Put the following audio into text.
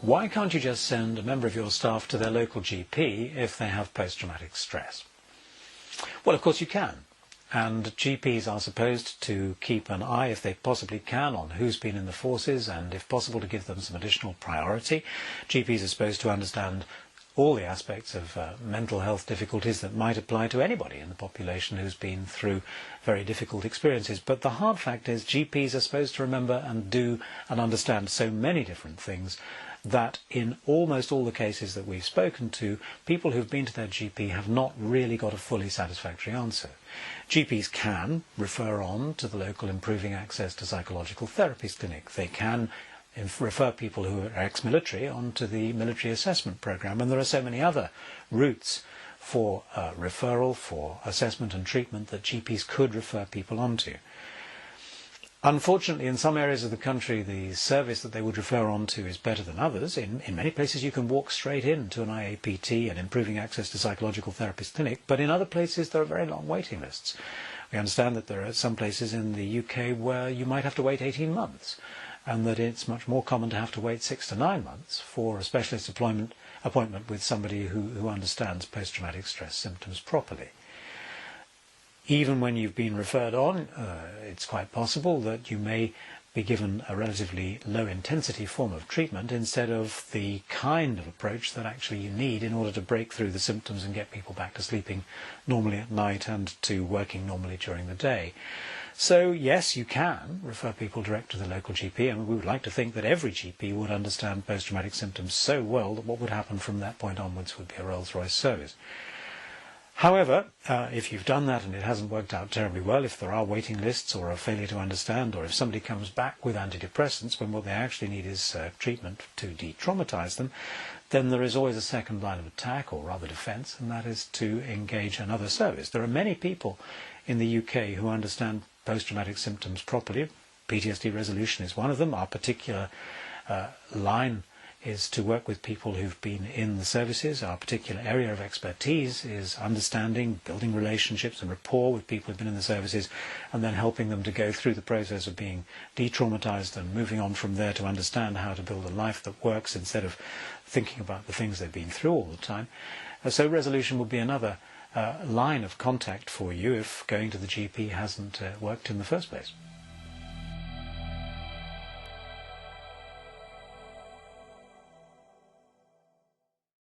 Why can't you just send a member of your staff to their local GP if they have post-traumatic stress? Well, of course you can. And GPs are supposed to keep an eye, if they possibly can, on who's been in the forces and, if possible, to give them some additional priority. GPs are supposed to understand all the aspects of mental health difficulties that might apply to anybody in the population who's been through very difficult experiences. But the hard fact is GPs are supposed to remember and do and understand so many different things that in almost all the cases that we've spoken to, people who've been to their GP have not really got a fully satisfactory answer. GPs can refer on to the local Improving Access to Psychological Therapies clinic. They can refer people who are ex-military onto the military assessment program, and there are so many other routes for referral, for assessment and treatment that GPs could refer people onto. Unfortunately, in some areas of the country, the service that they would refer on to is better than others. In many places, you can walk straight in to an IAPT, an Improving Access to Psychological Therapies clinic, but in other places, there are very long waiting lists. We understand that there are some places in the UK where you might have to wait 18 months, and that it's much more common to have to wait 6 to 9 months for a specialist appointment with somebody who understands post-traumatic stress symptoms properly. Even when you've been referred on, it's quite possible that you may be given a relatively low-intensity form of treatment instead of the kind of approach that actually you need in order to break through the symptoms and get people back to sleeping normally at night and to working normally during the day. So yes, you can refer people direct to the local GP, and we would like to think that every GP would understand post-traumatic symptoms so well that what would happen from that point onwards would be a Rolls-Royce service. However, if you've done that and it hasn't worked out terribly well, if there are waiting lists or a failure to understand, or if somebody comes back with antidepressants when what they actually need is treatment to de-traumatize them, then there is always a second line of attack, or rather defence, and that is to engage another service. There are many people in the UK who understand post-traumatic symptoms properly. PTSD Resolution is one of them. Our particular line is to work with people who've been in the services. Our particular area of expertise is understanding, building relationships and rapport with people who've been in the services, and then helping them to go through the process of being de-traumatized and moving on from there to understand how to build a life that works instead of thinking about the things they've been through all the time. So Resolution would be another line of contact for you if going to the GP hasn't worked in the first place.